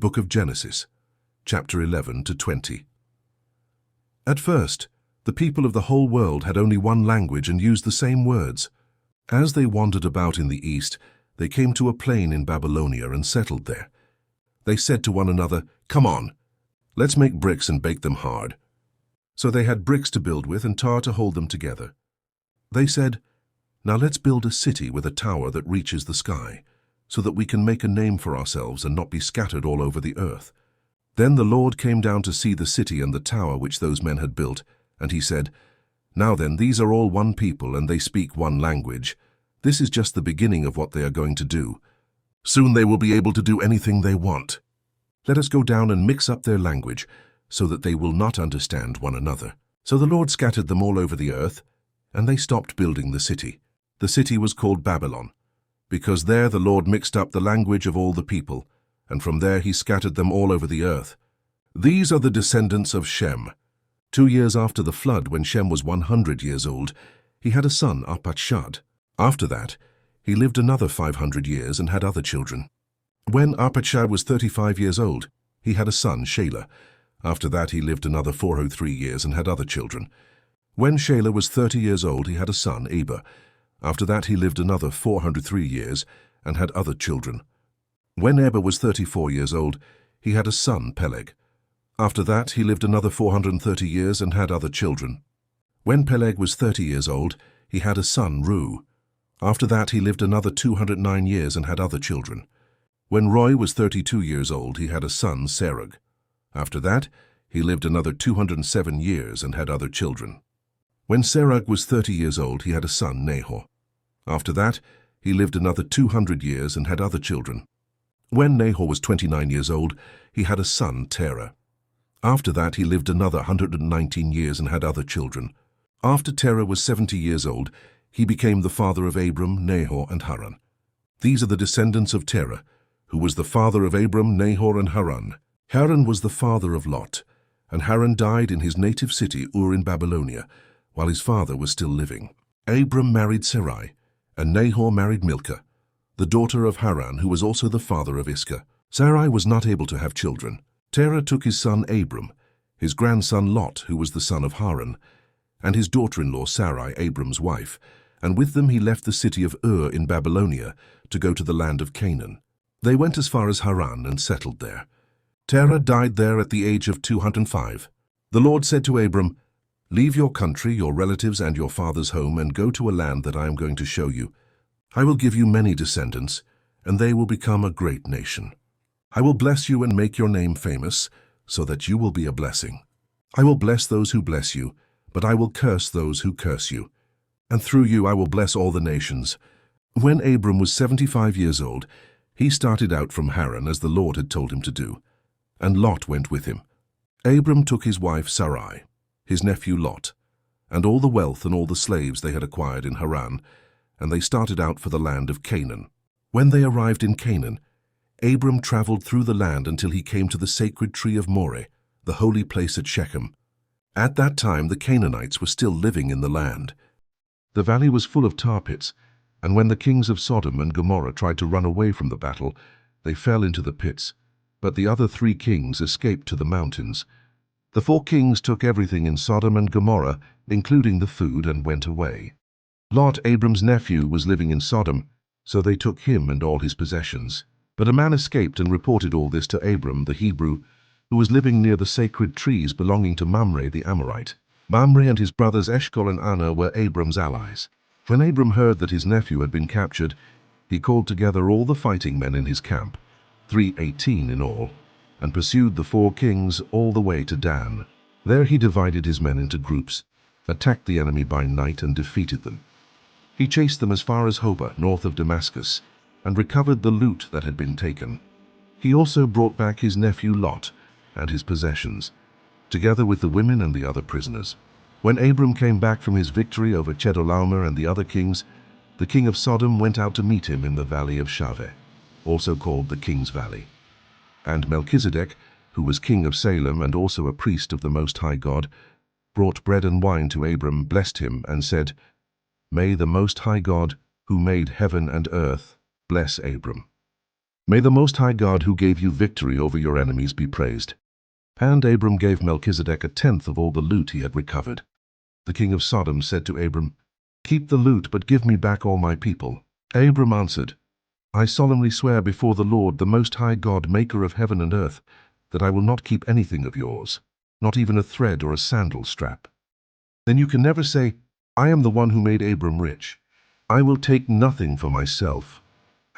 Book of Genesis, chapter 11 to 20. At first, the people of the whole world had only one language and used the same words. As they wandered about in the east, they came to a plain in Babylonia and settled there. They said to one another, "Come on, let's make bricks and bake them hard." So they had bricks to build with and tar to hold them together. They said, "Now let's build a city with a tower that reaches the sky, so that we can make a name for ourselves and not be scattered all over the earth." Then the Lord came down to see the city and the tower which those men had built, and he said, "Now then, these are all one people and they speak one language. This is just the beginning of what they are going to do. Soon they will be able to do anything they want. Let us go down and mix up their language, so that they will not understand one another." So the Lord scattered them all over the earth, and they stopped building the city. The city was called Babylon, because there the Lord mixed up the language of all the people, and from there he scattered them all over the earth. These are the descendants of Shem. 2 years after the flood, when Shem was 100 years old, he had a son, Arpachshad. After that, he lived another 500 years and had other children. When Arpachshad was 35 years old, he had a son, Shelah. After that, he lived another 403 years and had other children. When Shelah was 30 years old, he had a son, Eber. After that, he lived another 403 years and had other children. When Eber was 34 years old, he had a son, Peleg. After that, he lived another 430 years and had other children. When Peleg was 30 years old, he had a son, Ru. After that, he lived another 209 years and had other children. When Roy was 32 years old, he had a son, Serug. After that, he lived another 207 years and had other children. When Serug was 30 years old, he had a son, Nahor. After that, he lived another 200 years and had other children. When Nahor was 29 years old, he had a son, Terah. After that, he lived another 119 years and had other children. After Terah was 70 years old, he became the father of Abram, Nahor, and Haran. These are the descendants of Terah, who was the father of Abram, Nahor, and Haran. Haran was the father of Lot, and Haran died in his native city, Ur in Babylonia, while his father was still living. Abram married Sarai, and Nahor married Milcah, the daughter of Haran, who was also the father of Iscah. Sarai was not able to have children. Terah took his son Abram, his grandson Lot, who was the son of Haran, and his daughter-in-law Sarai, Abram's wife, and with them he left the city of Ur in Babylonia to go to the land of Canaan. They went as far as Haran and settled there. Terah died there at the age of 205. The Lord said to Abram, "Leave your country, your relatives, and your father's home, and go to a land that I am going to show you. I will give you many descendants, and they will become a great nation. I will bless you and make your name famous, so that you will be a blessing. I will bless those who bless you, but I will curse those who curse you. And through you I will bless all the nations." When Abram was 75 years old, he started out from Haran as the Lord had told him to do, and Lot went with him. Abram took his wife Sarai, his nephew Lot, and all the wealth and all the slaves they had acquired in Haran, and they started out for the land of Canaan. When they arrived in Canaan, Abram traveled through the land until he came to the sacred tree of Moreh, the holy place at Shechem. At that time the Canaanites were still living in the land. The valley was full of tar pits, and when the kings of Sodom and Gomorrah tried to run away from the battle, they fell into the pits. But the other 3 kings escaped to the mountains. The 4 kings took everything in Sodom and Gomorrah, including the food, and went away. Lot, Abram's nephew, was living in Sodom, so they took him and all his possessions. But a man escaped and reported all this to Abram, the Hebrew, who was living near the sacred trees belonging to Mamre the Amorite. Mamre and his brothers Eshcol and Anah were Abram's allies. When Abram heard that his nephew had been captured, he called together all the fighting men in his camp, 318 in all, and pursued the 4 kings all the way to Dan. There he divided his men into groups, attacked the enemy by night, and defeated them. He chased them as far as Hobah, north of Damascus, and recovered the loot that had been taken. He also brought back his nephew Lot and his possessions, together with the women and the other prisoners. When Abram came back from his victory over Chedorlaomer and the other kings, the king of Sodom went out to meet him in the valley of Shaveh, also called the King's Valley. And Melchizedek, who was king of Salem and also a priest of the Most High God, brought bread and wine to Abram, blessed him, and said, "May the Most High God, who made heaven and earth, bless Abram. May the Most High God who gave you victory over your enemies be praised." And Abram gave Melchizedek 1/10 of all the loot he had recovered. The king of Sodom said to Abram, "Keep the loot, but give me back all my people." Abram answered, "I solemnly swear before the Lord, the Most High God, maker of heaven and earth, that I will not keep anything of yours, not even a thread or a sandal strap." Then you can never say, "I am the one who made Abram rich. I will take nothing for myself.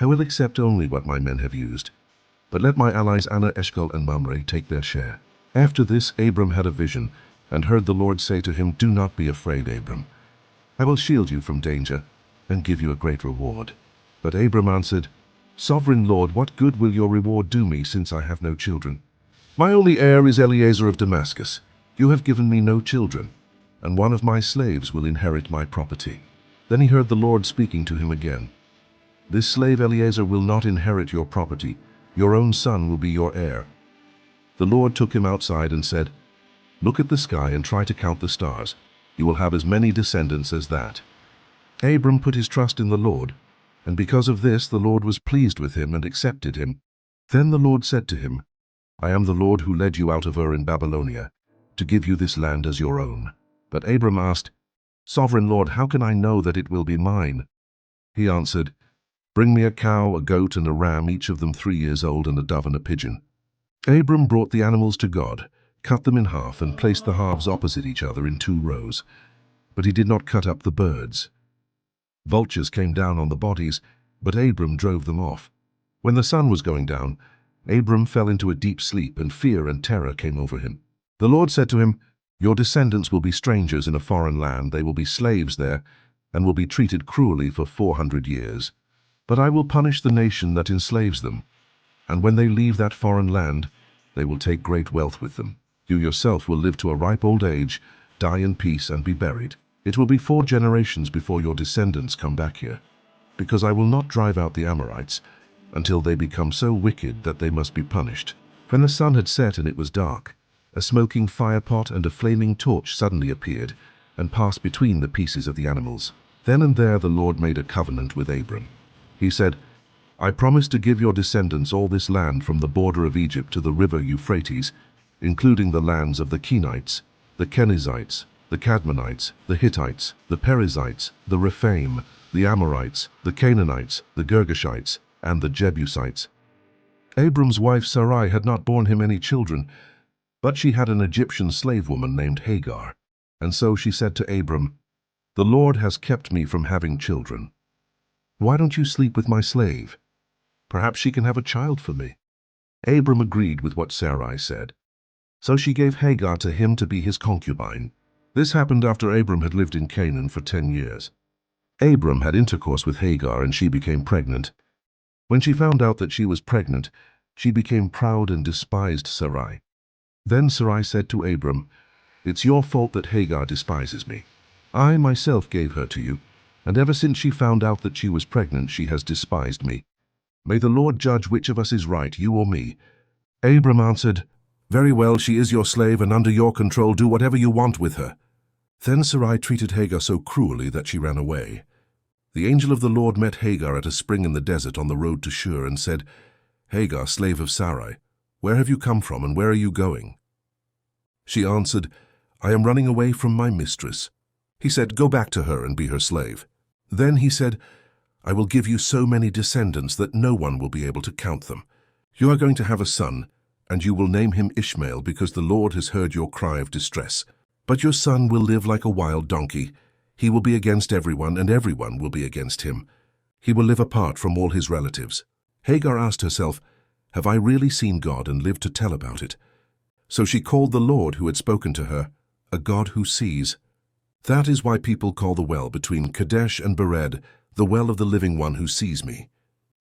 I will accept only what my men have used. But let my allies Anna, Eshcol, and Mamre take their share." After this, Abram had a vision, and heard the Lord say to him, "Do not be afraid, Abram. I will shield you from danger, and give you a great reward." But Abram answered, "Sovereign Lord, what good will your reward do me, since I have no children? My only heir is Eliezer of Damascus. You have given me no children, and one of my slaves will inherit my property." Then he heard the Lord speaking to him again. "This slave Eliezer will not inherit your property. Your own son will be your heir." The Lord took him outside and said, "Look at the sky and try to count the stars. You will have as many descendants as that." Abram put his trust in the Lord, and because of this the Lord was pleased with him and accepted him. Then the Lord said to him, "I am the Lord who led you out of Ur in Babylonia, to give you this land as your own." But Abram asked, "Sovereign Lord, how can I know that it will be mine?" He answered, "Bring me a cow, a goat, and a ram, each of them 3 years old, and a dove and a pigeon." Abram brought the animals to God, cut them in half, and placed the halves opposite each other in 2 rows. But he did not cut up the birds. Vultures came down on the bodies, but Abram drove them off. When the sun was going down, Abram fell into a deep sleep, and fear and terror came over him. The Lord said to him, "Your descendants will be strangers in a foreign land. They will be slaves there, and will be treated cruelly for 400 years. But I will punish the nation that enslaves them, and when they leave that foreign land, they will take great wealth with them. You yourself will live to a ripe old age, die in peace, and be buried. It will be 4 generations before your descendants come back here, because I will not drive out the Amorites until they become so wicked that they must be punished." When the sun had set and it was dark, a smoking firepot and a flaming torch suddenly appeared and passed between the pieces of the animals. Then and there the Lord made a covenant with Abram. He said, "I promise to give your descendants all this land from the border of Egypt to the river Euphrates, including the lands of the Kenites, the Kenizzites, the Cadmonites, the Hittites, the Perizzites, the Rephaim, the Amorites, the Canaanites, the Girgashites, and the Jebusites." Abram's wife Sarai had not borne him any children, but she had an Egyptian slave woman named Hagar. And so she said to Abram, "The Lord has kept me from having children. Why don't you sleep with my slave? Perhaps she can have a child for me." Abram agreed with what Sarai said. So she gave Hagar to him to be his concubine. This happened after Abram had lived in Canaan for 10 years. Abram had intercourse with Hagar, and she became pregnant. When she found out that she was pregnant, she became proud and despised Sarai. Then Sarai said to Abram, "It's your fault that Hagar despises me. I myself gave her to you, and ever since she found out that she was pregnant, she has despised me. May the Lord judge which of us is right, you or me." Abram answered, "Very well, she is your slave and under your control. Do whatever you want with her." Then Sarai treated Hagar so cruelly that she ran away. The angel of the Lord met Hagar at a spring in the desert on the road to Shur and said, "Hagar, slave of Sarai, where have you come from and where are you going?" She answered, "I am running away from my mistress." He said, "Go back to her and be her slave." Then he said, "I will give you so many descendants that no one will be able to count them. You are going to have a son, and you will name him Ishmael, because the Lord has heard your cry of distress. But your son will live like a wild donkey. He will be against everyone, and everyone will be against him. He will live apart from all his relatives." Hagar asked herself, "Have I really seen God and lived to tell about it?" So she called the Lord who had spoken to her, a God who sees. That is why people call the well between Kadesh and Bered, the well of the living one who sees me.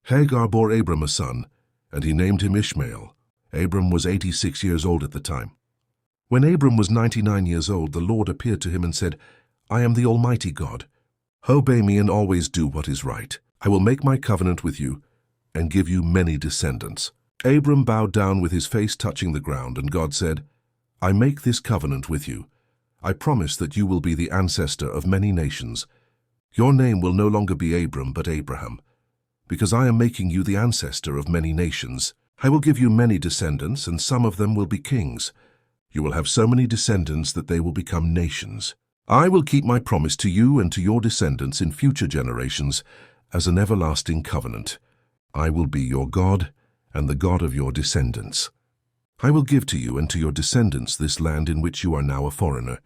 Hagar bore Abram a son, and he named him Ishmael. Abram was 86 years old at the time. When Abram was 99 years old, the Lord appeared to him and said, "I am the Almighty God. Obey me and always do what is right. I will make my covenant with you and give you many descendants." Abram bowed down with his face touching the ground, and God said, "I make this covenant with you. I promise that you will be the ancestor of many nations. Your name will no longer be Abram, but Abraham, because I am making you the ancestor of many nations. I will give you many descendants, and some of them will be kings. You will have so many descendants that they will become nations. I will keep my promise to you and to your descendants in future generations as an everlasting covenant. I will be your God and the God of your descendants. I will give to you and to your descendants this land in which you are now a foreigner.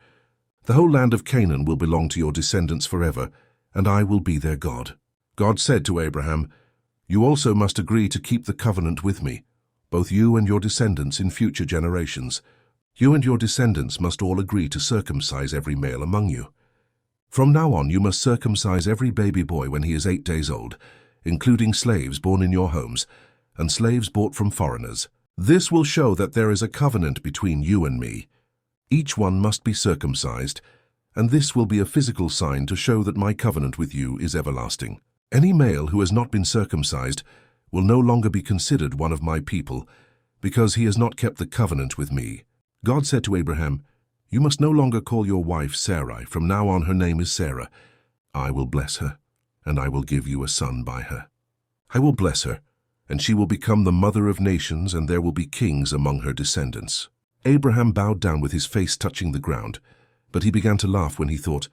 The whole land of Canaan will belong to your descendants forever, and I will be their God. God said to Abraham, "You also must agree to keep the covenant with me, both you and your descendants in future generations. You and your descendants must all agree to circumcise every male among you. From now on you must circumcise every baby boy when he is 8 days old, including slaves born in your homes and slaves bought from foreigners. This will show that there is a covenant between you and me. Each one must be circumcised, and this will be a physical sign to show that my covenant with you is everlasting. Any male who has not been circumcised will no longer be considered one of my people, because he has not kept the covenant with me." God said to Abraham, "You must no longer call your wife Sarai. From now on her name is Sarah. I will bless her, and I will give you a son by her. I will bless her, and she will become the mother of nations, and there will be kings among her descendants." Abraham bowed down with his face touching the ground, but he began to laugh when he thought,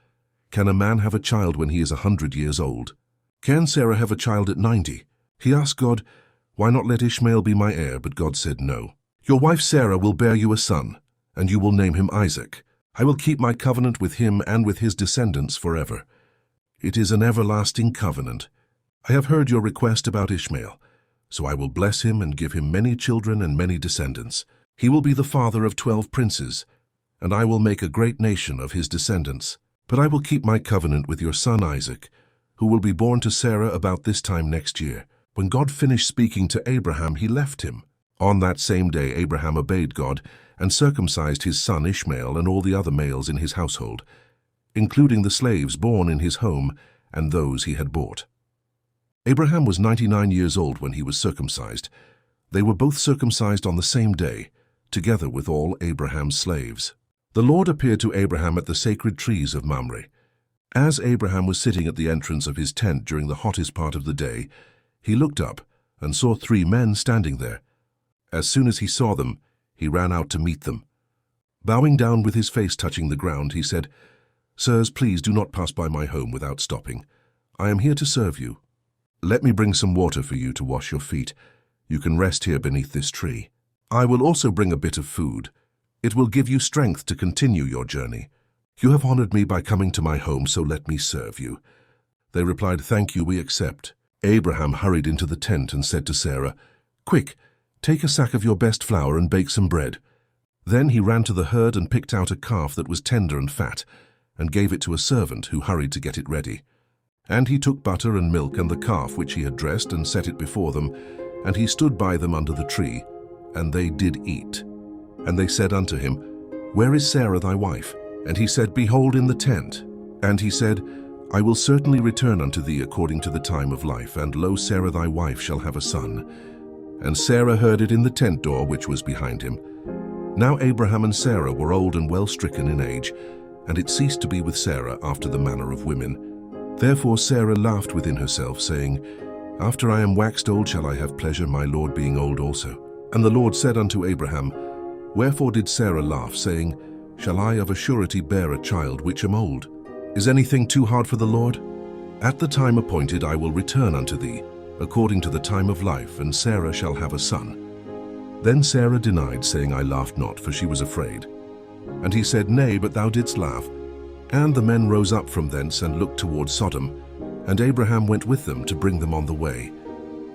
"Can a man have a child when he is 100 years old? Can Sarah have a child at 90? He asked God, "Why not let Ishmael be my heir?" But God said, "No. Your wife Sarah will bear you a son, and you will name him Isaac. I will keep my covenant with him and with his descendants forever. It is an everlasting covenant. I have heard your request about Ishmael, so I will bless him and give him many children and many descendants. He will be the father of 12 princes, and I will make a great nation of his descendants. But I will keep my covenant with your son Isaac, who will be born to Sarah about this time next year." When God finished speaking to Abraham, he left him. On that same day, Abraham obeyed God and circumcised his son Ishmael and all the other males in his household, including the slaves born in his home and those he had bought. Abraham was 99 years old when he was circumcised. They were both circumcised on the same day, together with all Abraham's slaves. The Lord appeared to Abraham at the sacred trees of Mamre. As Abraham was sitting at the entrance of his tent during the hottest part of the day, he looked up and saw 3 men standing there. As soon as he saw them, he ran out to meet them. Bowing down with his face touching the ground, he said, "Sirs, please do not pass by my home without stopping. I am here to serve you. Let me bring some water for you to wash your feet. You can rest here beneath this tree. I will also bring a bit of food. It will give you strength to continue your journey. You have honored me by coming to my home, so let me serve you." They replied, "Thank you, we accept." Abraham hurried into the tent and said to Sarah, "Quick, take a sack of your best flour and bake some bread." Then he ran to the herd and picked out a calf that was tender and fat, and gave it to a servant who hurried to get it ready. And he took butter and milk and the calf which he had dressed and set it before them, and he stood by them under the tree, and they did eat. And they said unto him, "Where is Sarah thy wife?" And he said, "Behold, in the tent." And he said, "I will certainly return unto thee according to the time of life, and lo, Sarah thy wife shall have a son." And Sarah heard it in the tent door which was behind him. Now Abraham and Sarah were old and well stricken in age, and it ceased to be with Sarah after the manner of women. Therefore Sarah laughed within herself, saying, "After I am waxed old shall I have pleasure, my Lord being old also." And the Lord said unto Abraham, "Wherefore did Sarah laugh, saying, Shall I of a surety bear a child which am old? Is anything too hard for the Lord? At the time appointed I will return unto thee, according to the time of life, and Sarah shall have a son." Then Sarah denied, saying, "I laughed not," for she was afraid. And he said, "Nay, but thou didst laugh." And the men rose up from thence and looked toward Sodom, and Abraham went with them to bring them on the way.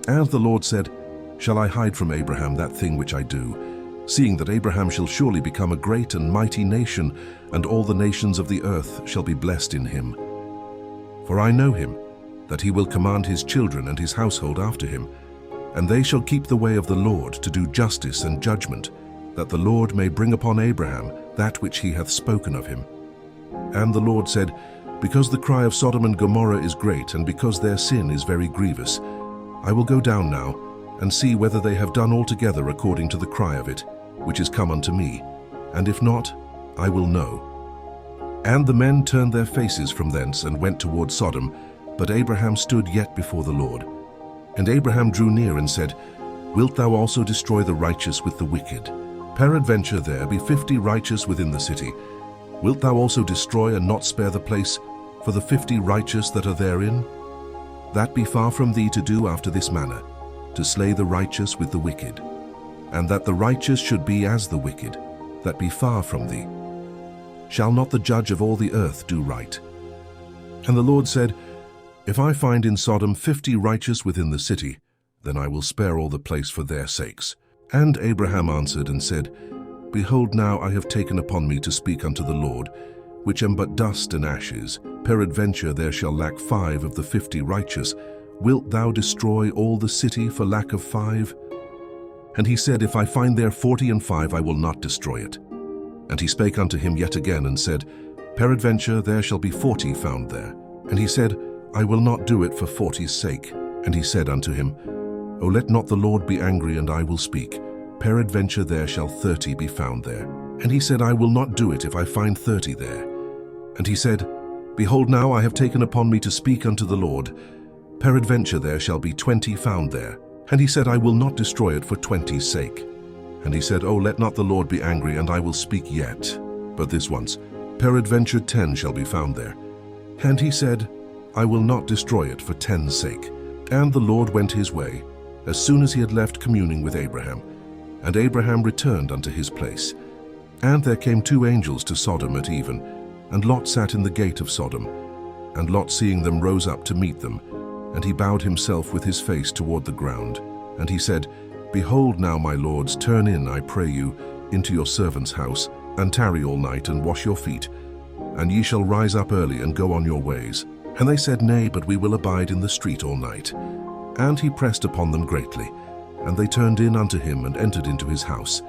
And the Lord said, "Shall I hide from Abraham that thing which I do, seeing that Abraham shall surely become a great and mighty nation, and all the nations of the earth shall be blessed in him? For I know him, that he will command his children and his household after him, and they shall keep the way of the Lord to do justice and judgment, that the Lord may bring upon Abraham that which he hath spoken of him." And the Lord said, "Because the cry of Sodom and Gomorrah is great, and because their sin is very grievous, I will go down now, and see whether they have done altogether according to the cry of it, which is come unto me, and if not, I will know." And the men turned their faces from thence and went toward Sodom, but Abraham stood yet before the Lord. And Abraham drew near and said, Wilt thou also destroy the righteous with the wicked? Peradventure there be 50 righteous within the city. Wilt thou also destroy and not spare the place for the 50 righteous that are therein? That be far from thee to do after this manner, to slay the righteous with the wicked, and that the righteous should be as the wicked, that be far from thee. Shall not the judge of all the earth do right? And the Lord said, If I find in Sodom 50 righteous within the city, then I will spare all the place for their sakes. And Abraham answered and said, Behold, now I have taken upon me to speak unto the Lord, which am but dust and ashes. Peradventure there shall lack 5 of the 50 righteous. Wilt thou destroy all the city for lack of 5? And he said, If I find there 40 and 5, I will not destroy it. And he spake unto him yet again, and said, Peradventure there shall be 40 found there. And he said, I will not do it for 40's sake. And he said unto him, O let not the Lord be angry, and I will speak. Peradventure there shall 30 be found there. And he said, I will not do it if I find 30 there. And he said, Behold, now I have taken upon me to speak unto the Lord. Peradventure there shall be 20 found there. And he said, I will not destroy it for 20's sake. And he said, O let not the Lord be angry, and I will speak yet. But this once, peradventure 10 shall be found there. And he said, I will not destroy it for 10's sake. And the Lord went his way, as soon as he had left communing with Abraham. And Abraham returned unto his place. And there came 2 angels to Sodom at even, and Lot sat in the gate of Sodom. And Lot, seeing them, rose up to meet them. And he bowed himself with his face toward the ground. And he said, Behold now, my lords, turn in, I pray you, into your servant's house, and tarry all night, and wash your feet. And ye shall rise up early, and go on your ways. And they said, Nay, but we will abide in the street all night. And he pressed upon them greatly. And they turned in unto him, and entered into his house.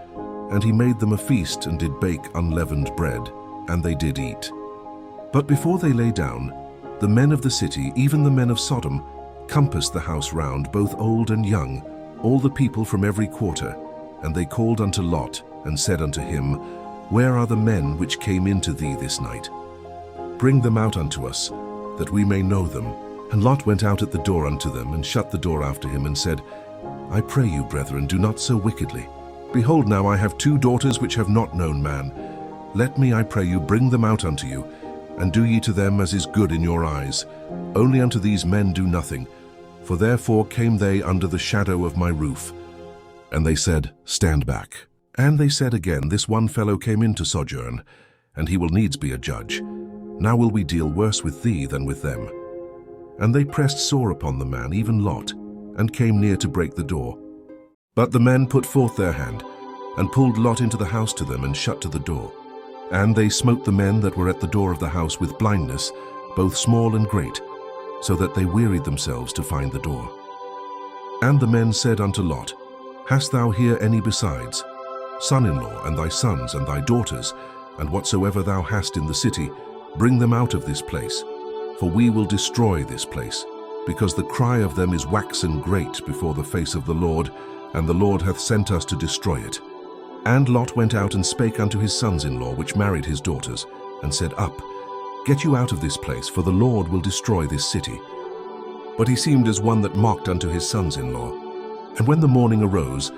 And he made them a feast, and did bake unleavened bread, and they did eat. But before they lay down, the men of the city, even the men of Sodom, compassed the house round, both old and young, all the people from every quarter. And they called unto Lot, and said unto him, Where are the men which came into thee this night? Bring them out unto us, that we may know them. And Lot went out at the door unto them, and shut the door after him, and said, I pray you, brethren, do not so wickedly. Behold, now I have 2 daughters which have not known man. Let me, I pray you, bring them out unto you, and do ye to them as is good in your eyes. Only unto these men do nothing, for therefore came they under the shadow of my roof. And they said, Stand back. And they said again, This one fellow came in to sojourn, and he will needs be a judge. Now will we deal worse with thee than with them. And they pressed sore upon the man, even Lot, and came near to break the door. But the men put forth their hand, and pulled Lot into the house to them, and shut to the door. And they smote the men that were at the door of the house with blindness, both small and great, so that they wearied themselves to find the door. And the men said unto Lot, Hast thou here any besides, son-in-law, and thy sons, and thy daughters, and whatsoever thou hast in the city, bring them out of this place, for we will destroy this place, because the cry of them is waxen great before the face of the Lord, and the Lord hath sent us to destroy it. And Lot went out and spake unto his sons-in-law, which married his daughters, and said, Up, get you out of this place, for the Lord will destroy this city. But he seemed as one that mocked unto his sons-in-law. And when the morning arose,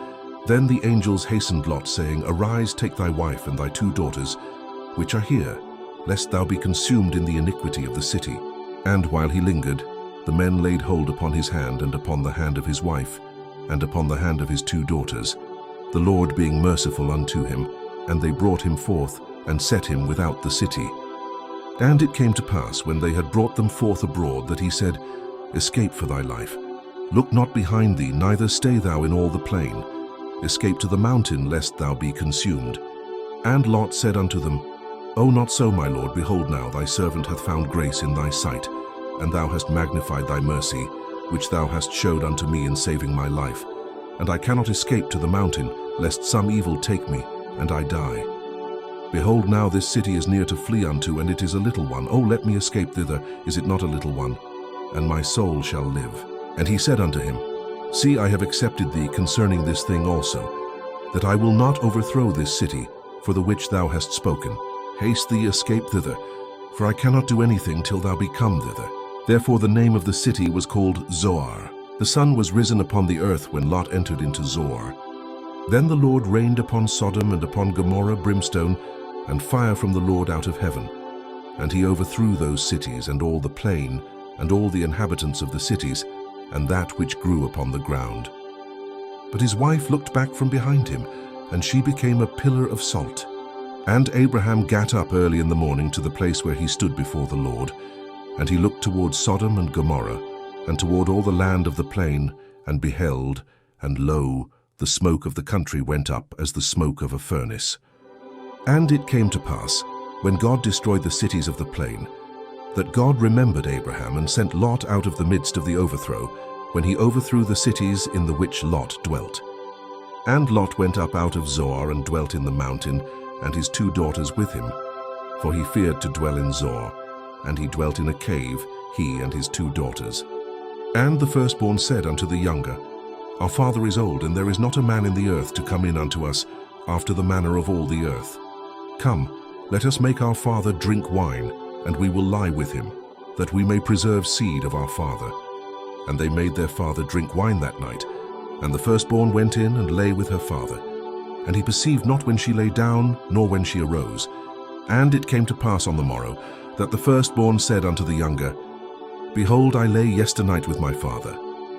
then the angels hastened Lot, saying, Arise, take thy wife and thy 2 daughters, which are here, lest thou be consumed in the iniquity of the city. And while he lingered, the men laid hold upon his hand, and upon the hand of his wife, and upon the hand of his 2 daughters, the Lord being merciful unto him, and they brought him forth, and set him without the city. And it came to pass, when they had brought them forth abroad, that he said, Escape for thy life. Look not behind thee, neither stay thou in all the plain. Escape to the mountain, lest thou be consumed. And Lot said unto them, O not so, my lord, behold now, thy servant hath found grace in thy sight, and thou hast magnified thy mercy, which thou hast showed unto me in saving my life. And I cannot escape to the mountain, lest some evil take me, and I die. Behold, now this city is near to flee unto, and it is a little one. O let me escape thither, is it not a little one? And my soul shall live. And he said unto him, See, I have accepted thee concerning this thing also, that I will not overthrow this city, for the which thou hast spoken. Haste thee, escape thither, for I cannot do anything till thou be come thither. Therefore the name of the city was called Zoar. The sun was risen upon the earth when Lot entered into Zoar. Then the Lord rained upon Sodom and upon Gomorrah brimstone and fire from the Lord out of heaven. And he overthrew those cities and all the plain and all the inhabitants of the cities and that which grew upon the ground. But his wife looked back from behind him, and she became a pillar of salt. And Abraham gat up early in the morning to the place where he stood before the Lord, and he looked toward Sodom and Gomorrah, and toward all the land of the plain, and beheld, and lo, the smoke of the country went up as the smoke of a furnace. And it came to pass, when God destroyed the cities of the plain, that God remembered Abraham and sent Lot out of the midst of the overthrow, when he overthrew the cities in the which Lot dwelt. And Lot went up out of Zoar and dwelt in the mountain, and his 2 daughters with him, for he feared to dwell in Zoar, and he dwelt in a cave, he and his 2 daughters. And the firstborn said unto the younger, Our father is old, and there is not a man in the earth to come in unto us after the manner of all the earth. Come, let us make our father drink wine, and we will lie with him, that we may preserve seed of our father. And they made their father drink wine that night. And the firstborn went in and lay with her father. And he perceived not when she lay down, nor when she arose. And it came to pass on the morrow, that the firstborn said unto the younger, Behold, I lay yesternight with my father.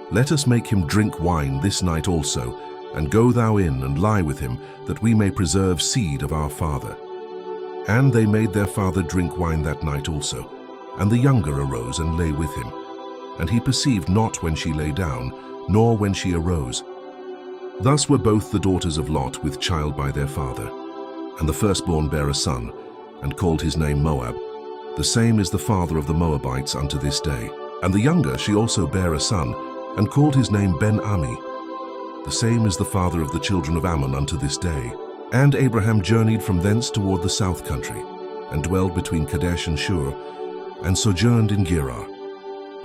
Let us make him drink wine this night also, and go thou in and lie with him, that we may preserve seed of our father. And they made their father drink wine that night also. And the younger arose and lay with him. And he perceived not when she lay down, nor when she arose. Thus were both the daughters of Lot with child by their father. And the firstborn bare a son, and called his name Moab. The same is the father of the Moabites unto this day. And the younger she also bare a son, and called his name Ben-Ami. The same is the father of the children of Ammon unto this day. And Abraham journeyed from thence toward the south country, and dwelled between Kadesh and Shur, and sojourned in Gerar.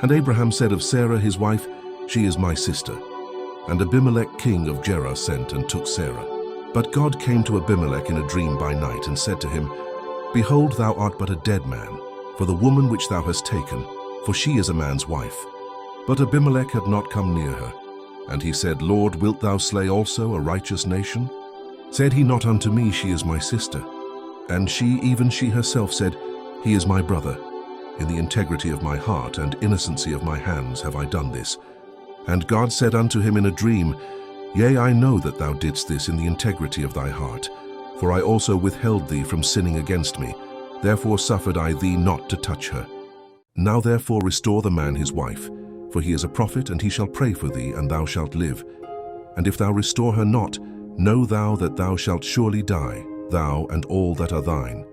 And Abraham said of Sarah his wife, She is my sister. And Abimelech king of Gerar sent and took Sarah. But God came to Abimelech in a dream by night, and said to him, Behold, thou art but a dead man, for the woman which thou hast taken, for she is a man's wife. But Abimelech had not come near her. And he said, Lord, wilt thou slay also a righteous nation? Said he not unto me, She is my sister? And she, even she herself, said, He is my brother. In the integrity of my heart and innocency of my hands have I done this. And God said unto him in a dream, Yea, I know that thou didst this in the integrity of thy heart, for I also withheld thee from sinning against me. Therefore suffered I thee not to touch her. Now therefore restore the man his wife, for he is a prophet, and he shall pray for thee, and thou shalt live. And if thou restore her not, know thou that thou shalt surely die, thou and all that are thine.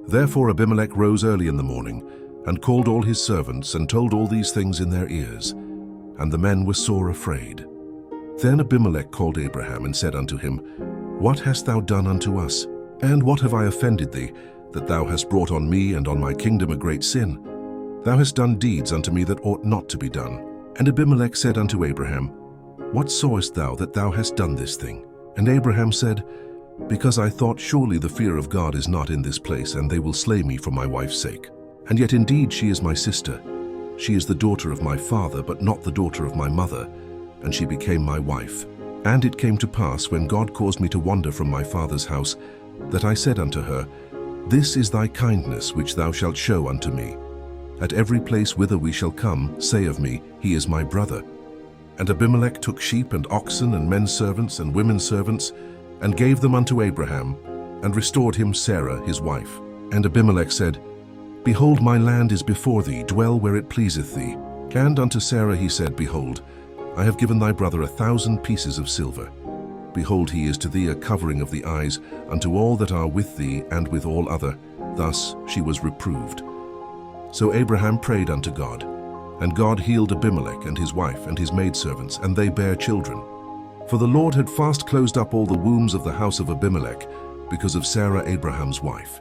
Therefore Abimelech rose early in the morning, and called all his servants, and told all these things in their ears. And the men were sore afraid. Then Abimelech called Abraham, and said unto him, What hast thou done unto us? And what have I offended thee, that thou hast brought on me and on my kingdom a great sin? Thou hast done deeds unto me that ought not to be done. And Abimelech said unto Abraham, What sawest thou that thou hast done this thing? And Abraham said, Because I thought, surely the fear of God is not in this place, and they will slay me for my wife's sake. And yet indeed she is my sister. She is the daughter of my father, but not the daughter of my mother, and she became my wife. And it came to pass, when God caused me to wander from my father's house, that I said unto her, This is thy kindness which thou shalt show unto me. At every place whither we shall come, say of me, He is my brother. And Abimelech took sheep and oxen and men servants and women servants, and gave them unto Abraham, and restored him Sarah his wife. And Abimelech said, Behold, my land is before thee, dwell where it pleaseth thee. And unto Sarah he said, Behold, I have given thy brother 1,000 pieces of silver. Behold, he is to thee a covering of the eyes unto all that are with thee and with all other. Thus she was reproved. So Abraham prayed unto God, and God healed Abimelech and his wife and his maidservants, and they bare children. For the Lord had fast closed up all the wombs of the house of Abimelech, because of Sarah Abraham's wife.